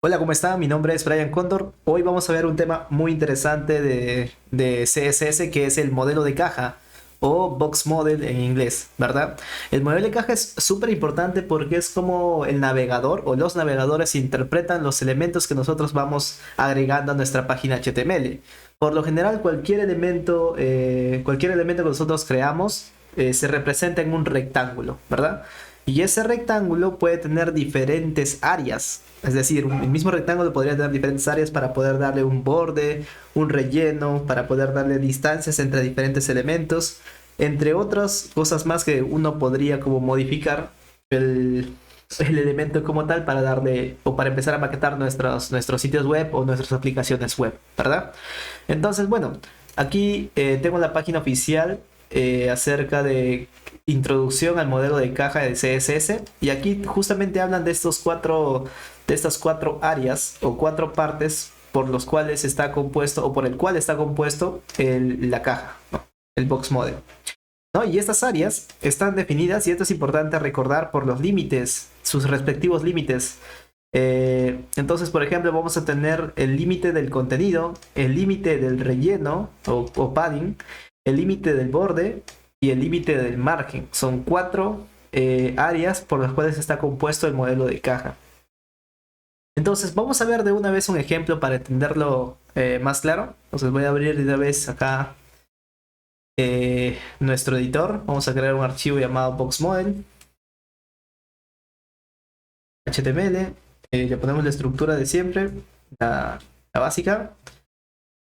Hola, ¿cómo están? Mi nombre es Brian Condor. Hoy vamos a ver un tema muy interesante de CSS, que es el modelo de caja o box model en inglés, ¿verdad? El modelo de caja es súper importante porque es como el navegador o los navegadores interpretan los elementos que nosotros vamos agregando a nuestra página HTML. Por lo general, cualquier elemento que nosotros creamos se representa en un rectángulo, ¿verdad? Y ese rectángulo puede tener diferentes áreas. Es decir, el mismo rectángulo podría tener diferentes áreas para poder darle un borde, un relleno, para poder darle distancias entre diferentes elementos, entre otras cosas más que uno podría como modificar el elemento como tal para darle o para empezar a maquetar nuestros sitios web o nuestras aplicaciones web, ¿verdad? Entonces, bueno, aquí tengo la página oficial acerca de introducción al modelo de caja de CSS y aquí justamente hablan de estas cuatro áreas o cuatro partes por los cuales está compuesto o por el cual está compuesto la caja, ¿no? El box model, ¿no? Y estas áreas están definidas y esto es importante recordar por los límites, sus respectivos límites. Entonces, por ejemplo, vamos a tener el límite del contenido, el límite del relleno o padding, el límite del borde y el límite del margen. Son cuatro áreas por las cuales está compuesto el modelo de caja. Entonces, vamos a ver de una vez un ejemplo para entenderlo más claro. Entonces, voy a abrir de una vez acá nuestro editor. Vamos a crear un archivo llamado boxmodel, HTML. Le ponemos la estructura de siempre, la básica.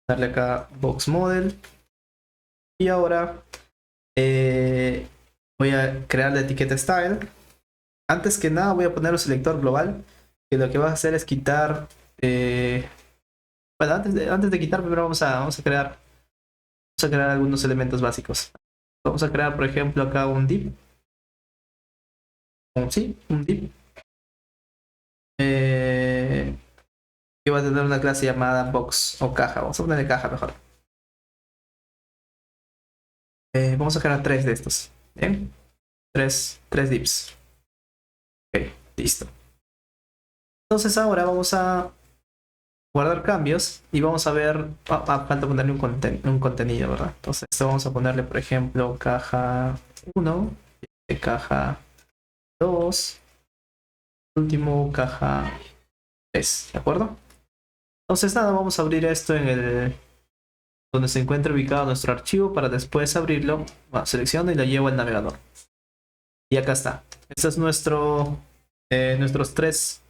Darle acá boxmodel. Y ahora voy a crear la etiqueta style. Antes que nada voy a poner un selector global, que lo que va a hacer es quitar... bueno, antes de quitar, primero vamos a crear algunos elementos básicos. Vamos a crear, por ejemplo, acá un div. Sí, un div. Que va a tener una clase llamada box o caja. Vamos a ponerle caja mejor. Vamos a crear tres de estos. Bien, tres divs. Ok, listo. Entonces ahora vamos a guardar cambios y vamos a ver, falta ponerle un contenido, ¿verdad? Entonces esto vamos a ponerle, por ejemplo, caja 1, caja 2, último caja 3, ¿de acuerdo? Entonces nada, vamos a abrir esto en el donde se encuentra ubicado nuestro archivo para después abrirlo. Bueno, selecciono y lo llevo al navegador. Y acá está. Este es nuestros tres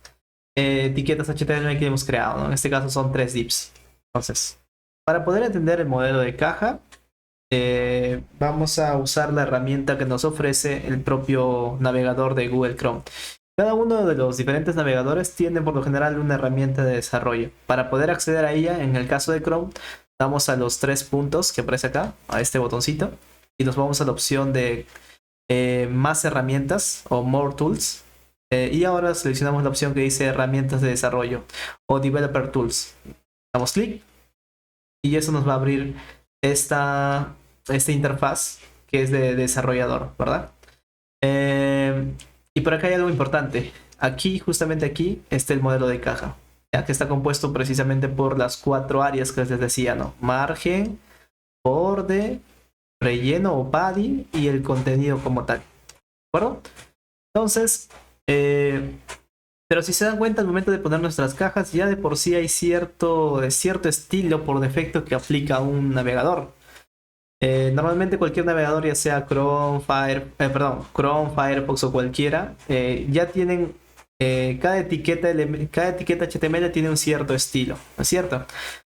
etiquetas HTML que hemos creado, ¿no? En este caso son tres divs. Entonces, para poder entender el modelo de caja, vamos a usar la herramienta que nos ofrece el propio navegador de Google Chrome. Cada uno de los diferentes navegadores tiene por lo general una herramienta de desarrollo. Para poder acceder a ella, en el caso de Chrome, damos a los tres puntos que aparece acá, a este botoncito, y nos vamos a la opción de más herramientas o More Tools. Y ahora seleccionamos la opción que dice herramientas de desarrollo o Developer Tools. Damos clic y eso nos va a abrir esta interfaz que es de desarrollador, ¿verdad? Y por acá hay algo importante. Aquí, justamente aquí, está el modelo de caja, ya que está compuesto precisamente por las cuatro áreas que les decía, ¿no? Margen, borde, relleno o padding y el contenido como tal, ¿de acuerdo? Entonces, pero si se dan cuenta al momento de poner nuestras cajas, ya de por sí hay cierto estilo por defecto que aplica un navegador. Normalmente cualquier navegador, ya sea Chrome, Firefox o cualquiera, ya tienen cada etiqueta HTML tiene un cierto estilo, ¿no es cierto?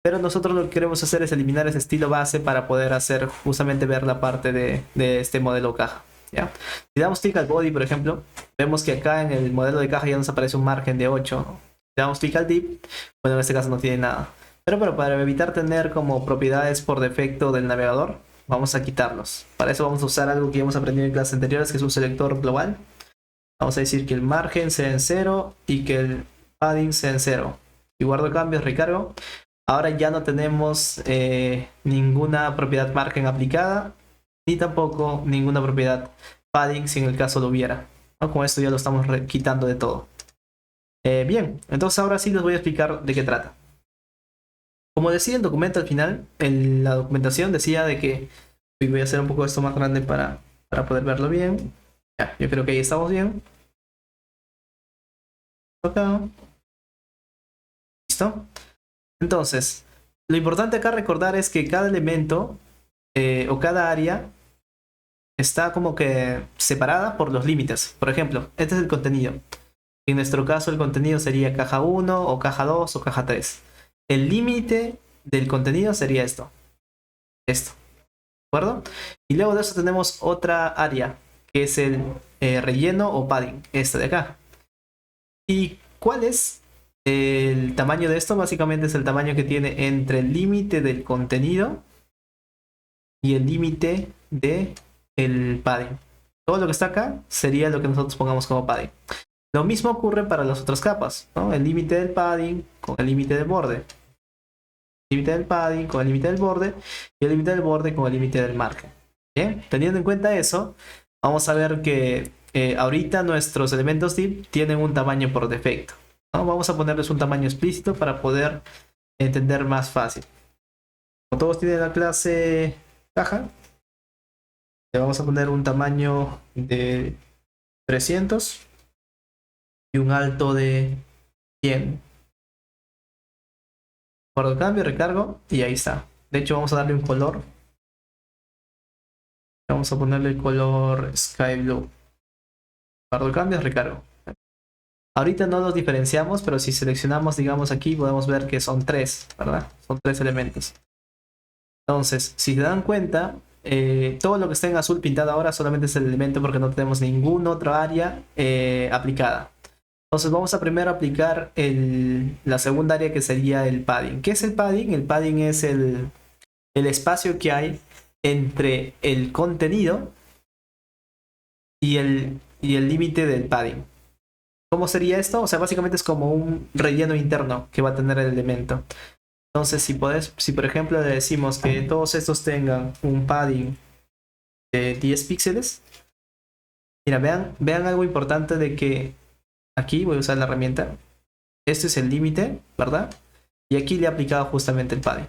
Pero nosotros lo que queremos hacer es eliminar ese estilo base para poder hacer justamente ver la parte de este modelo caja, ¿ya? Si damos clic al body, por ejemplo, vemos que acá en el modelo de caja ya nos aparece un margen de 8, ¿no? Si damos clic al div, bueno, en este caso no tiene nada. Pero para evitar tener como propiedades por defecto del navegador, vamos a quitarlos. Para eso vamos a usar algo que hemos aprendido en clases anteriores, que es un selector global. Vamos a decir que el margen sea en 0 y que el padding sea en 0. Y guardo cambios, recargo. Ahora ya no tenemos ninguna propiedad margen aplicada, ni tampoco ninguna propiedad padding si en el caso lo hubiera, ¿no? Con esto ya lo estamos quitando de todo. Bien, entonces ahora sí les voy a explicar de qué trata. Como decía el documento al final, la documentación decía de que voy a hacer un poco esto más grande para poder verlo bien. Ya, yo creo que ahí estamos bien. Acá. ¿Listo? Entonces, lo importante acá recordar es que cada elemento o cada área está como que separada por los límites. Por ejemplo, este es el contenido. En nuestro caso, el contenido sería caja 1 o caja 2 o caja 3. El límite del contenido sería esto, ¿de acuerdo? Y luego de eso tenemos otra área, que es el relleno o padding, esta de acá. ¿Y cuál es el tamaño de esto? Básicamente es el tamaño que tiene entre el límite del contenido y el límite de el padding. Todo lo que está acá sería lo que nosotros pongamos como padding. Lo mismo ocurre para las otras capas, ¿no? El límite del padding con el límite del borde. El límite del padding con el límite del borde y el límite del borde con el límite del margen. Bien, teniendo en cuenta eso, vamos a ver que ahorita nuestros elementos div tienen un tamaño por defecto, ¿no? Vamos a ponerles un tamaño explícito para poder entender más fácil. Como todos tienen la clase caja, le vamos a poner un tamaño de 300 y un alto de 100. Guardo cambio, recargo y ahí está. De hecho, vamos a darle un color. Vamos a ponerle el color Sky Blue. Guardo cambios, recargo. Ahorita no los diferenciamos, pero si seleccionamos, digamos aquí, podemos ver que son tres, ¿verdad? Son tres elementos. Entonces, si se dan cuenta, todo lo que está en azul pintado ahora solamente es el elemento porque no tenemos ninguna otra área aplicada. Entonces vamos a primero aplicar la segunda área que sería el padding. ¿Qué es el padding? El padding es el espacio que hay entre el contenido y el límite del padding. ¿Cómo sería esto? O sea, básicamente es como un relleno interno que va a tener el elemento. Entonces, si por ejemplo le decimos que todos estos tengan un padding de 10 píxeles, mira, vean algo importante de que aquí voy a usar la herramienta. Este es el límite, ¿verdad? Y aquí le he aplicado justamente el padding.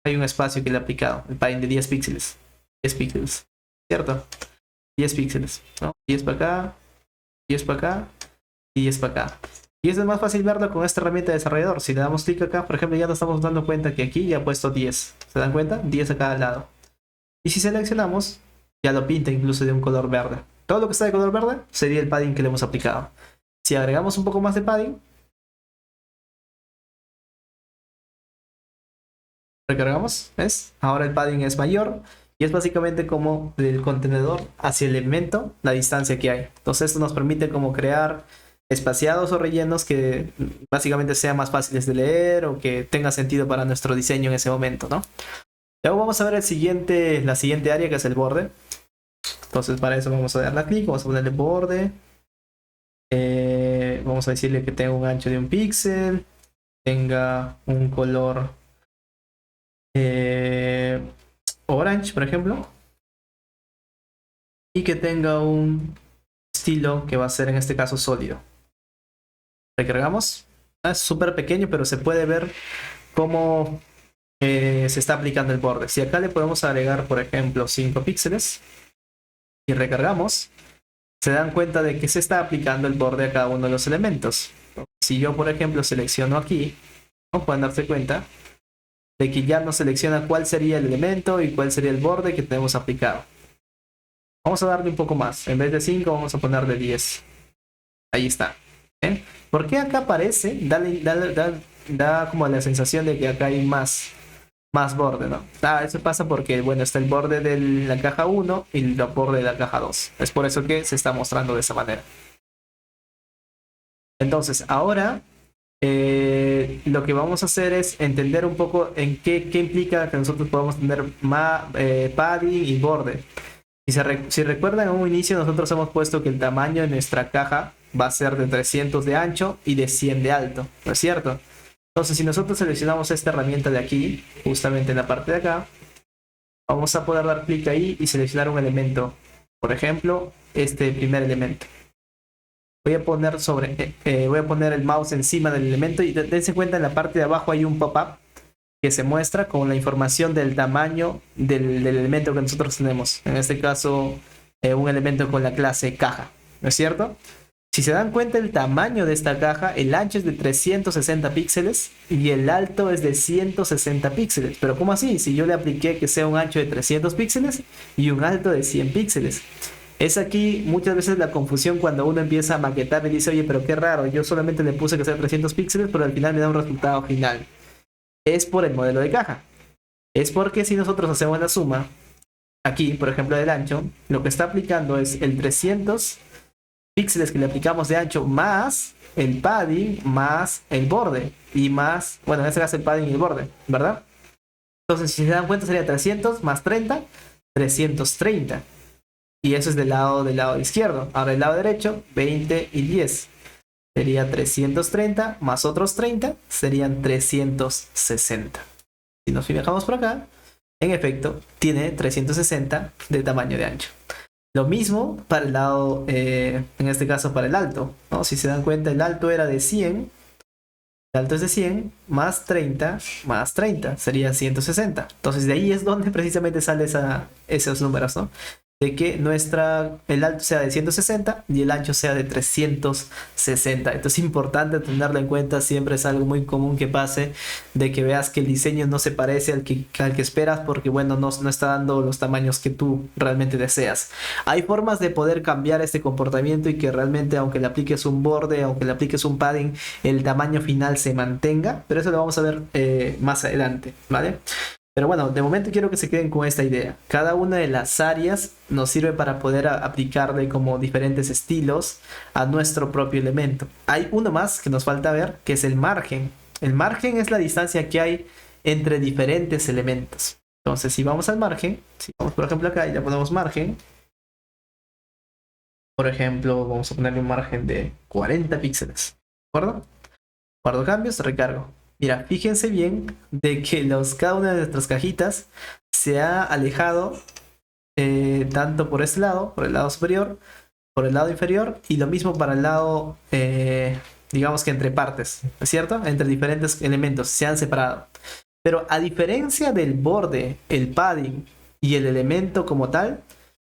Hay un espacio que le he aplicado, el padding de 10 píxeles. 10 píxeles, ¿cierto? 10 píxeles, ¿no? 10 para acá, 10 para acá y 10 para acá. Y eso es más fácil verlo con esta herramienta de desarrollador. Si le damos clic acá, por ejemplo, ya nos estamos dando cuenta que aquí ya ha puesto 10. ¿Se dan cuenta? 10 a cada lado. Y si seleccionamos, ya lo pinta incluso de un color verde. Todo lo que está de color verde sería el padding que le hemos aplicado. Si agregamos un poco más de padding, recargamos, ¿ves? Ahora el padding es mayor y es básicamente como del contenedor hacia el elemento la distancia que hay. Entonces esto nos permite como crear espaciados o rellenos que básicamente sean más fáciles de leer o que tenga sentido para nuestro diseño en ese momento, ¿no? Luego vamos a ver la siguiente área que es el borde. Entonces para eso vamos a darle clic, vamos a ponerle borde. Vamos a decirle que tenga un ancho de un píxel, tenga un color orange, por ejemplo, y que tenga un estilo que va a ser en este caso sólido. Recargamos. Es súper pequeño, pero se puede ver cómo se está aplicando el borde. Si acá le podemos agregar, por ejemplo, 5 píxeles y recargamos, se dan cuenta de que se está aplicando el borde a cada uno de los elementos. Si yo, por ejemplo, selecciono aquí, ¿no? Pueden darse cuenta de que ya nos selecciona cuál sería el elemento y cuál sería el borde que tenemos aplicado. Vamos a darle un poco más. En vez de 5, vamos a ponerle 10. Ahí está. ¿Eh? ¿Por qué acá aparece? Da como la sensación de que acá hay más borde, ¿no? Eso pasa porque, bueno, está el borde de la caja 1 y el borde de la caja 2. Es por eso que se está mostrando de esa manera. Entonces, ahora lo que vamos a hacer es entender un poco en qué implica que nosotros podamos tener padding y borde. Si recuerdan, en un inicio nosotros hemos puesto que el tamaño de nuestra caja va a ser de 300 de ancho y de 100 de alto, ¿no es cierto? Entonces, si nosotros seleccionamos esta herramienta de aquí, justamente en la parte de acá, vamos a poder dar clic ahí y seleccionar un elemento. Por ejemplo, este primer elemento. voy a poner voy a poner el mouse encima del elemento y dense cuenta en la parte de abajo hay un pop-up que se muestra con la información del tamaño del elemento que nosotros tenemos. En este caso, un elemento con la clase caja, ¿no es cierto? Si se dan cuenta el tamaño de esta caja, el ancho es de 360 píxeles y el alto es de 160 píxeles. Pero ¿cómo así? Si yo le apliqué que sea un ancho de 300 píxeles y un alto de 100 píxeles. Es aquí muchas veces la confusión cuando uno empieza a maquetar y dice, oye, pero qué raro, yo solamente le puse que sea 300 píxeles, pero al final me da un resultado final. Es por el modelo de caja. Es porque si nosotros hacemos la suma, aquí, por ejemplo, del ancho, lo que está aplicando es el 300 píxeles que le aplicamos de ancho más el padding más el borde y más, bueno, en este caso el padding y el borde, ¿verdad? Entonces, si se dan cuenta, sería 300 más 30, 330. Y eso es del lado izquierdo. Ahora, el lado derecho, 20 y 10. Sería 330 más otros 30, serían 360. Si nos fijamos por acá, en efecto, tiene 360 de tamaño de ancho. Lo mismo para el lado, en este caso para el alto, ¿no? Si se dan cuenta, el alto era de 100, el alto es de 100, más 30, sería 160. Entonces de ahí es donde precisamente sale esos números, ¿no? De que el alto sea de 160 y el ancho sea de 360. Esto es importante tenerlo en cuenta, siempre es algo muy común que pase, de que veas que el diseño no se parece al que esperas porque, bueno, no está dando los tamaños que tú realmente deseas. Hay formas de poder cambiar este comportamiento y que realmente, aunque le apliques un borde, aunque le apliques un padding, el tamaño final se mantenga, pero eso lo vamos a ver más adelante, ¿vale? Pero bueno, de momento quiero que se queden con esta idea. Cada una de las áreas nos sirve para poder aplicarle como diferentes estilos a nuestro propio elemento. Hay uno más que nos falta ver, que es el margen. El margen es la distancia que hay entre diferentes elementos. Entonces, si vamos al margen, si vamos por ejemplo acá y le ponemos margen, por ejemplo, vamos a ponerle un margen de 40 píxeles. ¿De acuerdo? Guardo cambios, recargo. Mira, fíjense bien de que cada una de nuestras cajitas se ha alejado tanto por este lado, por el lado superior, por el lado inferior y lo mismo para el lado, digamos que entre partes, ¿es cierto? Entre diferentes elementos se han separado. Pero a diferencia del borde, el padding y el elemento como tal,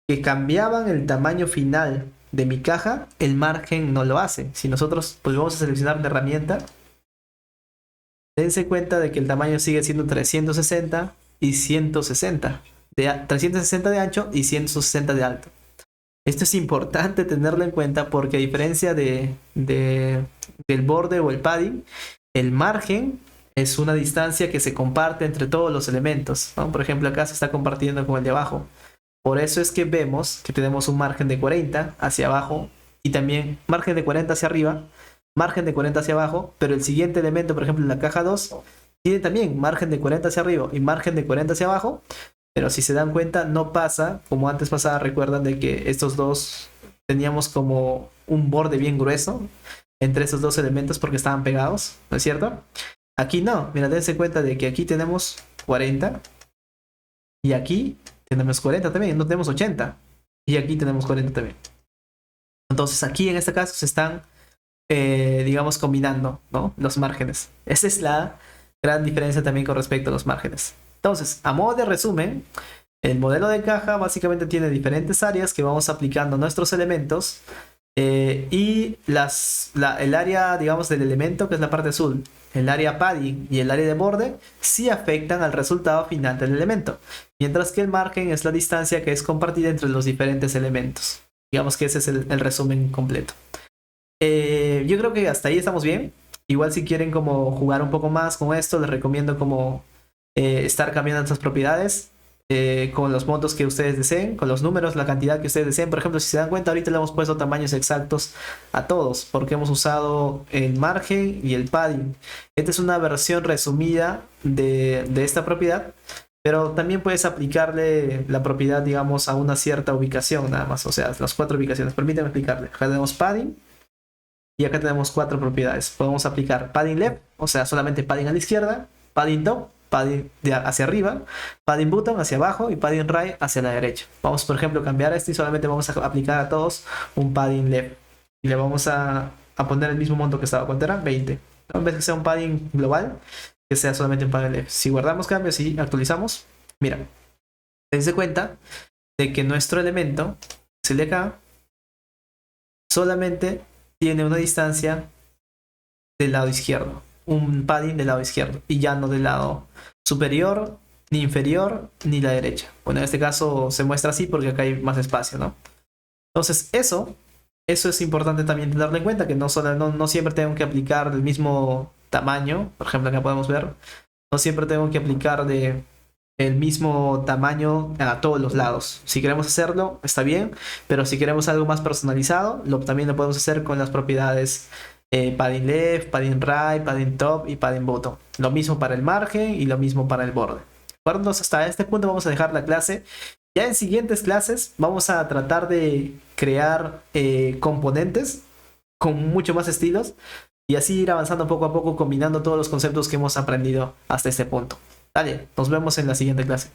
que cambiaban el tamaño final de mi caja, el margen no lo hace. Si nosotros pues vamos a seleccionar la herramienta, dense cuenta de que el tamaño sigue siendo 360 y 160. 360 de ancho y 160 de alto. Esto es importante tenerlo en cuenta porque a diferencia del borde o el padding, el margen es una distancia que se comparte entre todos los elementos, ¿no? Por ejemplo, acá se está compartiendo con el de abajo. Por eso es que vemos que tenemos un margen de 40 hacia abajo y también margen de 40 hacia arriba, margen de 40 hacia abajo, pero el siguiente elemento, por ejemplo en la caja 2, tiene también margen de 40 hacia arriba y margen de 40 hacia abajo, pero si se dan cuenta no pasa, como antes pasaba, recuerdan de que estos dos teníamos como un borde bien grueso entre esos dos elementos porque estaban pegados, ¿no es cierto? Aquí no, mira, dense cuenta de que aquí tenemos 40 y aquí tenemos 40 también, no tenemos 80 y aquí tenemos 40 también. Entonces aquí en este caso se están digamos, combinando, ¿no? Los márgenes. Esa es la gran diferencia también con respecto a los márgenes. Entonces, a modo de resumen, el modelo de caja básicamente tiene diferentes áreas que vamos aplicando a nuestros elementos y el área, digamos, del elemento, que es la parte azul, el área padding y el área de borde, sí afectan al resultado final del elemento, mientras que el margen es la distancia que es compartida entre los diferentes elementos. Digamos que ese es el resumen completo. Yo creo que hasta ahí estamos bien. Igual si quieren como jugar un poco más con esto, les recomiendo como estar cambiando estas propiedades con los montos que ustedes deseen, con los números, la cantidad que ustedes deseen. Por ejemplo, si se dan cuenta, ahorita le hemos puesto tamaños exactos a todos, porque hemos usado el margen y el padding. Esta es una versión resumida de esta propiedad, pero también puedes aplicarle la propiedad, digamos, a una cierta ubicación nada más. O sea, las 4 ubicaciones. Permítanme explicarle. Acá tenemos padding. Y acá tenemos 4 propiedades. Podemos aplicar padding left, o sea, solamente padding a la izquierda, padding top, padding hacia arriba, padding bottom hacia abajo y padding right hacia la derecha. Vamos, por ejemplo, a cambiar esto y solamente vamos a aplicar a todos un padding left. y le vamos a poner el mismo monto que estaba. ¿Cuánto era? 20. ¿No? En vez de que sea un padding global, que sea solamente un padding left. Si guardamos cambios y actualizamos, mira, dense cuenta de que nuestro elemento, es el de acá, solamente tiene una distancia del lado izquierdo, un padding del lado izquierdo y ya no del lado superior, ni inferior, ni la derecha. Bueno, en este caso se muestra así porque acá hay más espacio, ¿no? Entonces eso es importante también tenerlo en cuenta, que no siempre tengo que aplicar el mismo tamaño. Por ejemplo, acá podemos ver, no siempre tengo que aplicar el mismo tamaño a todos los lados. Si queremos hacerlo, está bien, pero si queremos algo más personalizado, también lo podemos hacer con las propiedades padding left, padding right, padding top y padding bottom. Lo mismo para el margen y lo mismo para el borde. Bueno, entonces hasta este punto vamos a dejar la clase. Ya en siguientes clases vamos a tratar de crear componentes con mucho más estilos y así ir avanzando poco a poco combinando todos los conceptos que hemos aprendido hasta este punto. Dale, nos vemos en la siguiente clase.